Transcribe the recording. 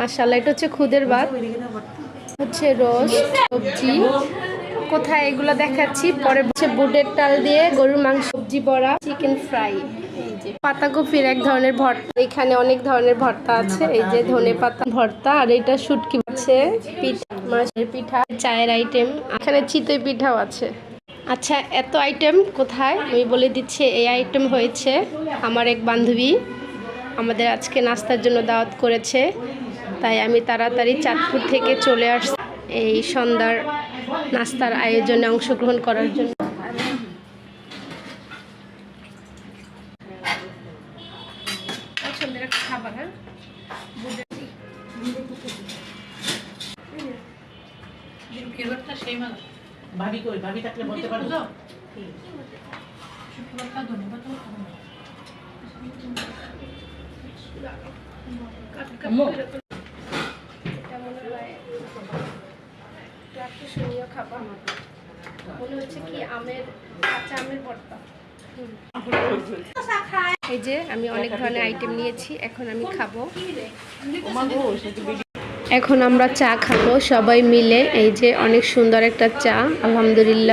মাশাআল্লাহ, এটা হচ্ছে খুদের ভাত, হচ্ছে রোস্ট, সবজি। কোথায় এগুলো দেখাচ্ছি পরে। হচ্ছে বুটের ডাল দিয়ে গরুর মাংস, সবজি বড়া, চিকেন ফ্রাই। এই যে পাতাকপির এক ধরনের ভর্তা, এখানে অনেক ধরনের ভর্তা আছে। এই যে ধনে পাতা ভর্তা, আর এটা শুটকি আছে, পিঠা, মাছের পিঠা, চায়ের আইটেম, এখানে চিতই পিঠাও আছে। আচ্ছা, এত আইটেম কোথায় আমি বলে দিচ্ছি। এই আইটেম হয়েছে আমার এক বান্ধবী আমাদের আজকে নাস্তার জন্য দাওয়াত করেছে, তাই আমি তাড়াতাড়ি চাঁদপুর থেকে চলে আসছি এই সন্ধ্যার নাস্তার আয়োজনে অংশগ্রহণ করার জন্য। পছন্দের একটা খাবার। হ্যাঁ, ভাবি কই? ভাবি থাকলে বলতে পারো। আকর্ষণীয় খাবার মনে হচ্ছে কি, আমের, কাঁচা আমের ভর্তা। এই যে আমি অনেক ধরনের আইটেম নিয়েছি, এখন আমি খাবো। এখন আমরা চা খাবো সবাই মিলে। এই যে অনেক সুন্দর একটা চা, আলহামদুলিল্লাহ।